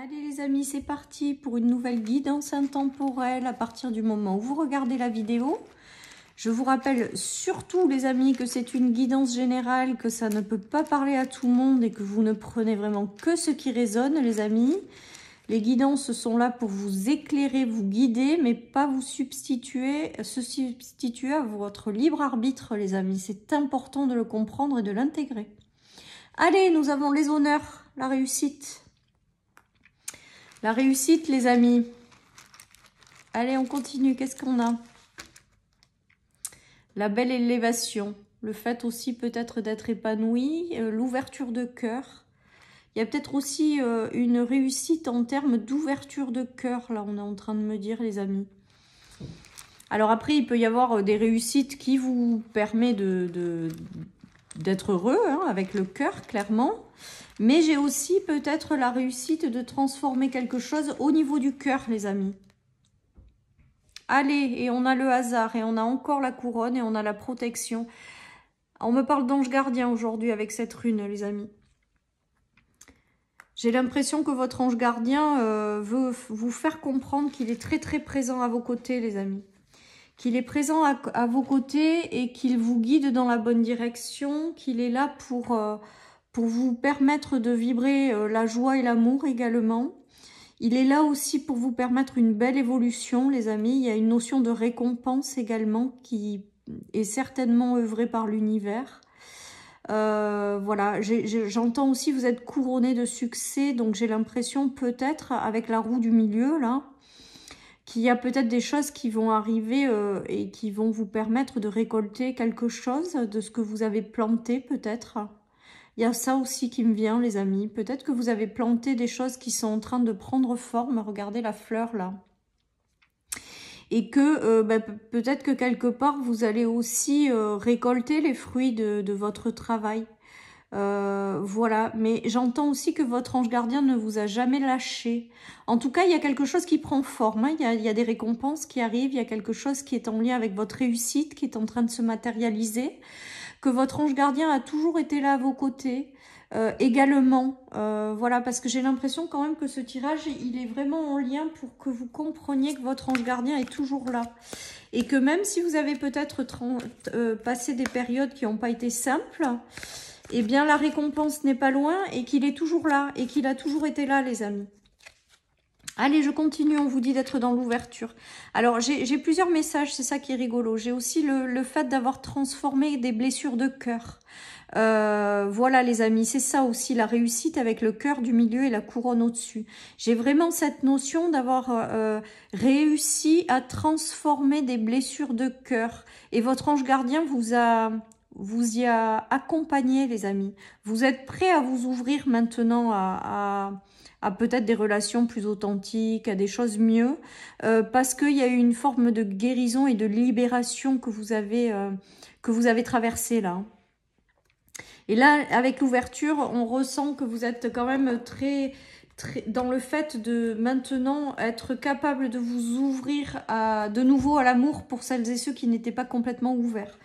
Allez les amis, c'est parti pour une nouvelle guidance intemporelle à partir du moment où vous regardez la vidéo. Je vous rappelle surtout les amis que c'est une guidance générale, que ça ne peut pas parler à tout le monde et que vous ne prenez vraiment que ce qui résonne les amis. Les guidances sont là pour vous éclairer, vous guider, mais pas vous substituer, se substituer à votre libre arbitre les amis. C'est important de le comprendre et de l'intégrer. Allez, nous avons les honneurs, la réussite. La réussite, les amis. Allez, on continue. Qu'est-ce qu'on a? La belle élévation. Le fait aussi peut-être d'être épanoui. L'ouverture de cœur. Il y a peut-être aussi une réussite en termes d'ouverture de cœur. Là, on est en train de me dire, les amis. Alors après, il peut y avoir des réussites qui vous permettent d'être heureux, hein, avec le cœur, clairement. Mais j'ai aussi peut-être la réussite de transformer quelque chose au niveau du cœur, les amis. Allez, et on a le hasard, et on a encore la couronne, et on a la protection. On me parle d'ange gardien aujourd'hui avec cette rune, les amis. J'ai l'impression que votre ange gardien veut vous faire comprendre qu'il est très très présent à vos côtés, les amis. Qu'il est présent à vos côtés et qu'il vous guide dans la bonne direction, qu'il est là pour vous permettre de vibrer la joie et l'amour également. Il est là aussi pour vous permettre une belle évolution, les amis. Il y a une notion de récompense également qui est certainement œuvrée par l'univers. Voilà, j'entends aussi vous êtes couronné de succès, donc j'ai l'impression peut-être avec la roue du milieu là, qu'il y a peut-être des choses qui vont arriver et qui vont vous permettre de récolter quelque chose de ce que vous avez planté peut-être. Il y a ça aussi qui me vient les amis, peut-être que vous avez planté des choses qui sont en train de prendre forme, regardez la fleur là. Et que peut-être que quelque part vous allez aussi récolter les fruits de votre travail. Voilà, mais j'entends aussi que votre ange gardien ne vous a jamais lâché. En tout cas, il y a quelque chose qui prend forme, hein. Il y a des récompenses qui arrivent, il y a quelque chose qui est en lien avec votre réussite, qui est en train de se matérialiser, que votre ange gardien a toujours été là à vos côtés, également. Voilà, parce que j'ai l'impression quand même que ce tirage, il est vraiment en lien pour que vous compreniez que votre ange gardien est toujours là. Et que même si vous avez peut-être passé des périodes qui n'ont pas été simples, eh bien, la récompense n'est pas loin et qu'il est toujours là et qu'il a toujours été là, les amis. Allez, je continue, on vous dit d'être dans l'ouverture. Alors, j'ai plusieurs messages, c'est ça qui est rigolo. J'ai aussi le fait d'avoir transformé des blessures de cœur. Voilà, les amis, c'est ça aussi, la réussite avec le cœur du milieu et la couronne au-dessus. J'ai vraiment cette notion d'avoir réussi à transformer des blessures de cœur. Et votre ange gardien vous y a accompagné, les amis. Vous êtes prêts à vous ouvrir maintenant à peut-être des relations plus authentiques, à des choses mieux, parce qu'il y a eu une forme de guérison et de libération que vous avez traversée là. Et là, avec l'ouverture, on ressent que vous êtes quand même très dans le fait de maintenant être capable de vous ouvrir de nouveau à l'amour pour celles et ceux qui n'étaient pas complètement ouverts.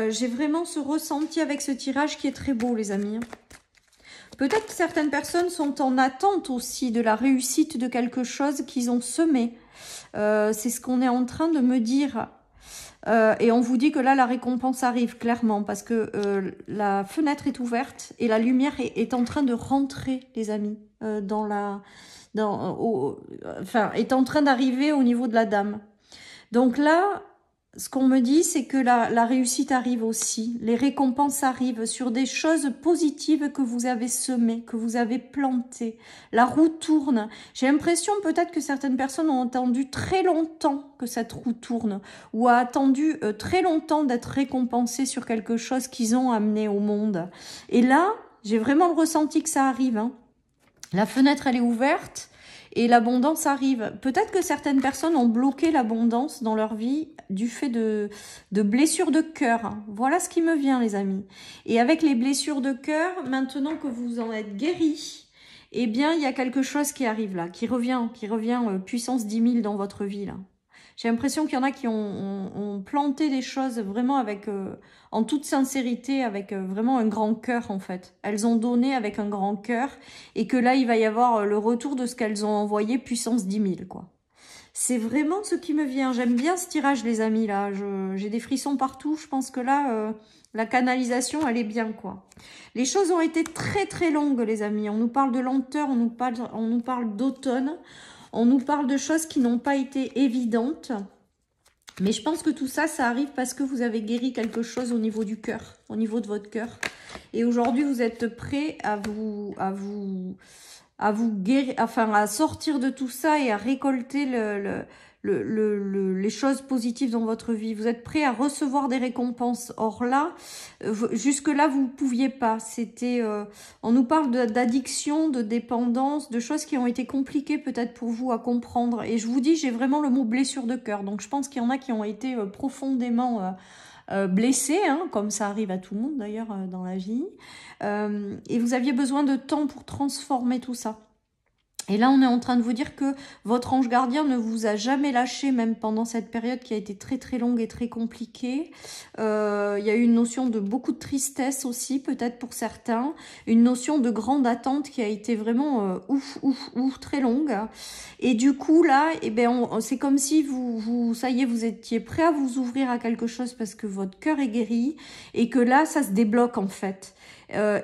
J'ai vraiment ce ressenti avec ce tirage qui est très beau, les amis. Peut-être que certaines personnes sont en attente aussi de la réussite de quelque chose qu'ils ont semé. C'est ce qu'on est en train de me dire. Et on vous dit que là, la récompense arrive clairement parce que la fenêtre est ouverte et la lumière est en train de rentrer, les amis, est en train d'arriver au niveau de la dame. Donc là, ce qu'on me dit, c'est que la réussite arrive aussi. Les récompenses arrivent sur des choses positives que vous avez semées, que vous avez plantées. La roue tourne. J'ai l'impression peut-être que certaines personnes ont attendu très longtemps que cette roue tourne ou a attendu très longtemps d'être récompensées sur quelque chose qu'ils ont amené au monde. Et là, j'ai vraiment le ressenti que ça arrive, hein. La fenêtre, elle est ouverte. Et l'abondance arrive. Peut-être que certaines personnes ont bloqué l'abondance dans leur vie du fait de blessures de cœur. Voilà ce qui me vient, les amis. Et avec les blessures de cœur, maintenant que vous en êtes guéris, eh bien, il y a quelque chose qui arrive là, qui revient puissance 10 000 dans votre vie, là. J'ai l'impression qu'il y en a qui ont planté des choses vraiment avec, en toute sincérité, avec vraiment un grand cœur en fait. Elles ont donné avec un grand cœur et que là, il va y avoir le retour de ce qu'elles ont envoyé puissance 10 000 quoi. C'est vraiment ce qui me vient. J'aime bien ce tirage, les amis, là. J'ai des frissons partout. Je pense que là, la canalisation, elle est bien, quoi. Les choses ont été très, très longues, les amis. On nous parle de lenteur, on nous parle d'automne. On nous parle de choses qui n'ont pas été évidentes. Mais je pense que tout ça, ça arrive parce que vous avez guéri quelque chose au niveau du cœur, au niveau de votre cœur. Et aujourd'hui, vous êtes prêts à vous guérir, enfin à sortir de tout ça et à récolter les choses positives dans votre vie. Vous êtes prêt à recevoir des récompenses. Or là, jusque-là, vous ne pouviez pas. C'était, on nous parle d'addiction, de dépendance, de choses qui ont été compliquées peut-être pour vous à comprendre. Et je vous dis, j'ai vraiment le mot blessure de cœur. Donc je pense qu'il y en a qui ont été profondément blessés, hein, comme ça arrive à tout le monde d'ailleurs dans la vie. Et vous aviez besoin de temps pour transformer tout ça. Et là, on est en train de vous dire que votre ange gardien ne vous a jamais lâché, même pendant cette période qui a été très très longue et très compliquée. Il y a eu une notion de beaucoup de tristesse aussi, peut-être pour certains. Une notion de grande attente qui a été vraiment très longue. Et du coup, là, eh ben, c'est comme si ça y est, vous étiez prêt à vous ouvrir à quelque chose parce que votre cœur est guéri. Et que là, ça se débloque en fait.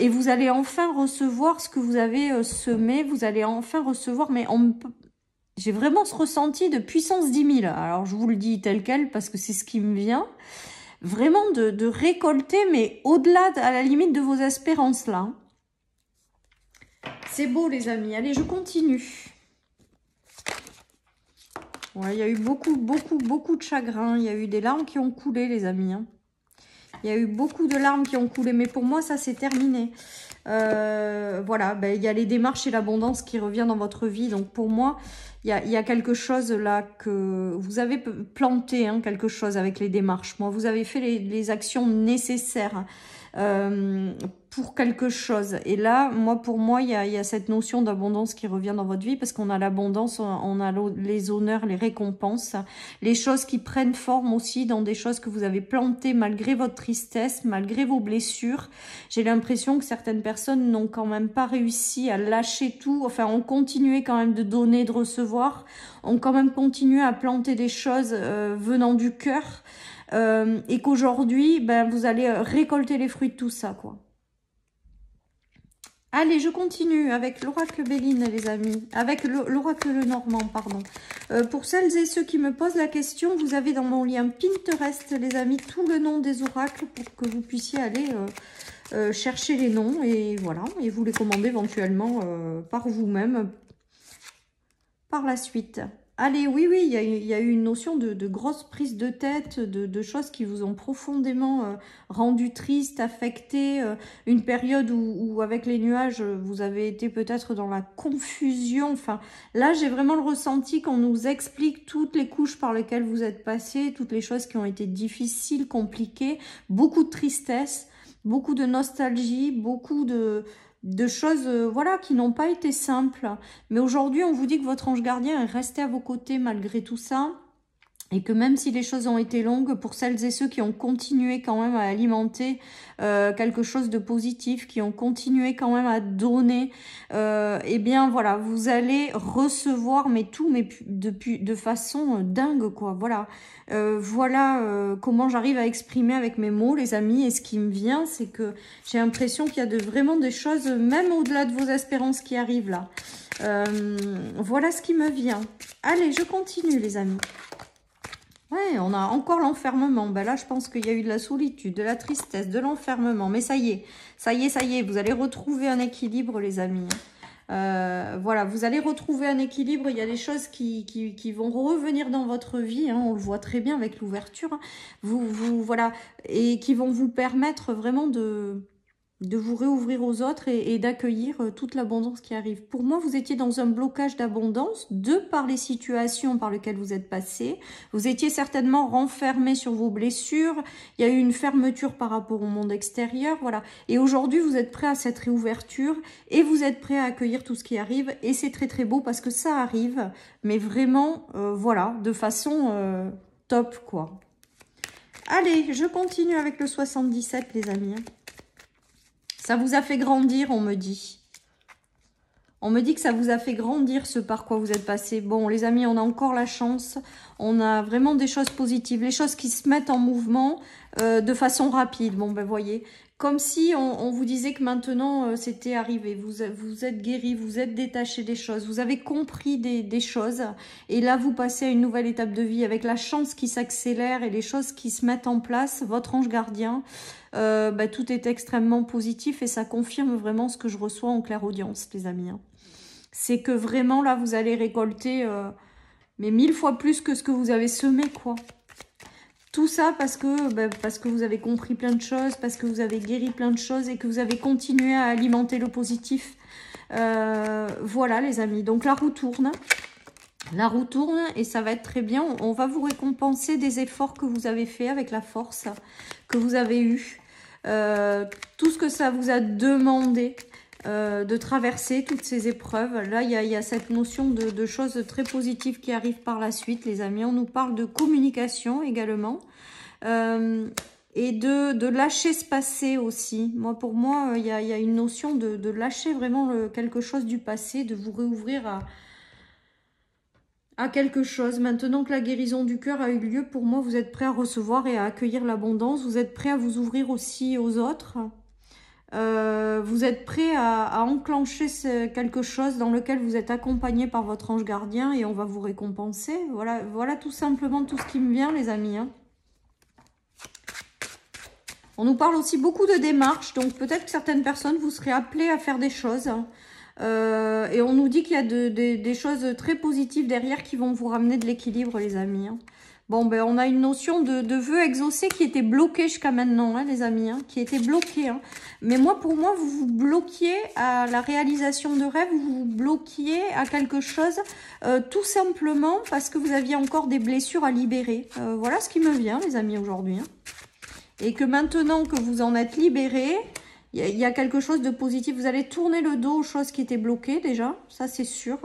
Et vous allez enfin recevoir ce que vous avez semé, vous allez enfin recevoir, mais j'ai vraiment ce ressenti de puissance 10 000. Alors je vous le dis tel quel parce que c'est ce qui me vient. Vraiment de récolter, mais au-delà, à la limite de vos espérances là. C'est beau les amis, allez je continue. Ouais, il y a eu beaucoup de chagrin, il y a eu des larmes qui ont coulé les amis, hein. Il y a eu beaucoup de larmes qui ont coulé, mais pour moi, ça, c'est terminé. Voilà, ben, il y a les démarches et l'abondance qui revient dans votre vie. Donc, pour moi, il y a quelque chose là que vous avez planté, hein, quelque chose avec les démarches. Moi, vous avez fait les actions nécessaires pour quelque chose. Et là, pour moi, il y a cette notion d'abondance qui revient dans votre vie parce qu'on a l'abondance, on a les honneurs, les récompenses, les choses qui prennent forme aussi dans des choses que vous avez plantées malgré votre tristesse, malgré vos blessures. J'ai l'impression que certaines personnes n'ont quand même pas réussi à lâcher tout, enfin, ont continué quand même de donner, de recevoir, ont quand même continué à planter des choses venant du cœur. Et qu'aujourd'hui, ben, vous allez récolter les fruits de tout ça, quoi. Allez, je continue avec l'oracle Béline, les amis. Avec l'oracle Lenormand, pardon. Pour celles et ceux qui me posent la question, vous avez dans mon lien Pinterest, les amis, tout le nom des oracles pour que vous puissiez aller chercher les noms. Et voilà, et vous les commandez éventuellement par vous-même par la suite. Allez, oui, il y a eu une notion de grosse prise de tête, de choses qui vous ont profondément rendu triste, affecté. Une période où, avec les nuages, vous avez été peut-être dans la confusion. Enfin, là, j'ai vraiment le ressenti qu'on nous explique toutes les couches par lesquelles vous êtes passé, toutes les choses qui ont été difficiles, compliquées, beaucoup de tristesse, beaucoup de nostalgie, beaucoup de choses voilà, qui n'ont pas été simples. Mais aujourd'hui, on vous dit que votre ange gardien est resté à vos côtés malgré tout ça. Et que même si les choses ont été longues, pour celles et ceux qui ont continué quand même à alimenter quelque chose de positif, qui ont continué quand même à donner, eh bien voilà, vous allez recevoir mais tout, mais de façon dingue quoi. Voilà, comment j'arrive à exprimer avec mes mots, les amis. Et ce qui me vient, c'est que j'ai l'impression qu'il y a vraiment des choses, même au-delà de vos espérances, qui arrivent là. Voilà ce qui me vient. Allez, je continue, les amis. Ouais, on a encore l'enfermement. Ben là, je pense qu'il y a eu de la solitude, de la tristesse, de l'enfermement. Mais ça y est, vous allez retrouver un équilibre, les amis. Voilà, vous allez retrouver un équilibre. Il y a des choses qui vont revenir dans votre vie. Hein, on le voit très bien avec l'ouverture. Voilà, et qui vont vous permettre vraiment de vous réouvrir aux autres et d'accueillir toute l'abondance qui arrive. Pour moi, vous étiez dans un blocage d'abondance de par les situations par lesquelles vous êtes passé. Vous étiez certainement renfermé sur vos blessures. Il y a eu une fermeture par rapport au monde extérieur, voilà. Et aujourd'hui, vous êtes prêt à cette réouverture et vous êtes prêt à accueillir tout ce qui arrive. Et c'est très très beau parce que ça arrive, mais vraiment, voilà, de façon top, quoi. Allez, je continue avec le 77, les amis. Ça vous a fait grandir, on me dit. On me dit que ça vous a fait grandir ce par quoi vous êtes passé. Bon, les amis, on a encore la chance. On a vraiment des choses positives. Les choses qui se mettent en mouvement de façon rapide. Bon, ben voyez, comme si on vous disait que maintenant, c'était arrivé. Vous êtes guéri, vous êtes détaché des choses. Vous avez compris des choses. Et là, vous passez à une nouvelle étape de vie avec la chance qui s'accélère et les choses qui se mettent en place. Votre ange gardien, tout est extrêmement positif et ça confirme vraiment ce que je reçois en clairaudience, les amis. Hein. C'est que vraiment, là, vous allez récolter mais 1000 fois plus que ce que vous avez semé, quoi. Tout ça parce que vous avez compris plein de choses, parce que vous avez guéri plein de choses et que vous avez continué à alimenter le positif. Voilà, les amis. Donc, la roue tourne. La roue tourne et ça va être très bien. On va vous récompenser des efforts que vous avez fait avec la force que vous avez eue. Tout ce que ça vous a demandé de traverser, toutes ces épreuves. Là, il y a cette notion de choses très positives qui arrivent par la suite, les amis. On nous parle de communication également. Et de lâcher se passer aussi. Pour moi, il y a une notion de lâcher vraiment quelque chose du passé, de vous réouvrir à quelque chose. Maintenant que la guérison du cœur a eu lieu, pour moi, vous êtes prêt à recevoir et à accueillir l'abondance. Vous êtes prêt à vous ouvrir aussi aux autres. Vous êtes prêt à enclencher quelque chose dans lequel vous êtes accompagné par votre ange gardien et on va vous récompenser. Voilà tout simplement tout ce qui me vient, les amis. Hein. On nous parle aussi beaucoup de démarches, donc peut-être que certaines personnes, vous serez appelées à faire des choses. Et on nous dit qu'il y a des choses très positives derrière qui vont vous ramener de l'équilibre, les amis. Hein. Bon, ben on a une notion de vœux exaucés qui était bloquée jusqu'à maintenant, hein, les amis, hein, qui était bloquée. Hein. Mais pour moi, vous vous bloquiez à la réalisation de rêves, vous vous bloquiez à quelque chose, tout simplement parce que vous aviez encore des blessures à libérer. Voilà ce qui me vient, les amis, aujourd'hui. Hein. Et que maintenant que vous en êtes libérés, il y a quelque chose de positif. Vous allez tourner le dos aux choses qui étaient bloquées déjà, ça c'est sûr.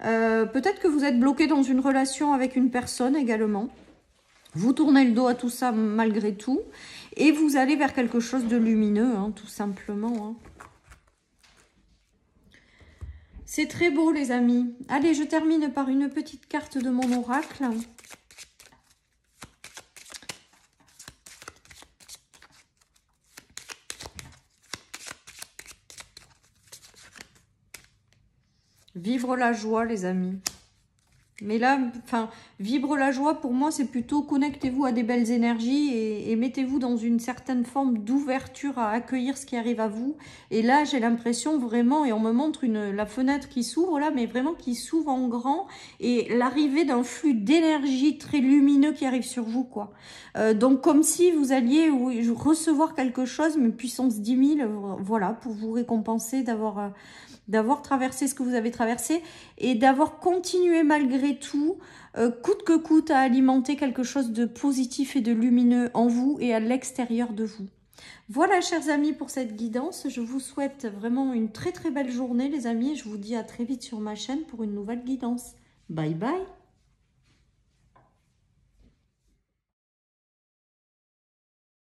Peut-être que vous êtes bloqué dans une relation avec une personne également. Vous tournez le dos à tout ça malgré tout. Et vous allez vers quelque chose de lumineux, hein, tout simplement. Hein. C'est très beau, les amis. Allez, je termine par une petite carte de mon oracle. Vivre la joie, les amis. Mais là, vivre la joie, pour moi, c'est plutôt connectez-vous à des belles énergies et mettez-vous dans une certaine forme d'ouverture à accueillir ce qui arrive à vous. Et là, j'ai l'impression vraiment, et on me montre la fenêtre qui s'ouvre là, mais vraiment qui s'ouvre en grand, et l'arrivée d'un flux d'énergie très lumineux qui arrive sur vous, quoi. Donc, comme si vous alliez recevoir quelque chose, mais puissance 10 000, voilà, pour vous récompenser d'avoir traversé ce que vous avez traversé et d'avoir continué malgré tout, coûte que coûte, à alimenter quelque chose de positif et de lumineux en vous et à l'extérieur de vous. Voilà, chers amis, pour cette guidance. Je vous souhaite vraiment une très très belle journée, les amis. Je vous dis à très vite sur ma chaîne pour une nouvelle guidance. Bye bye.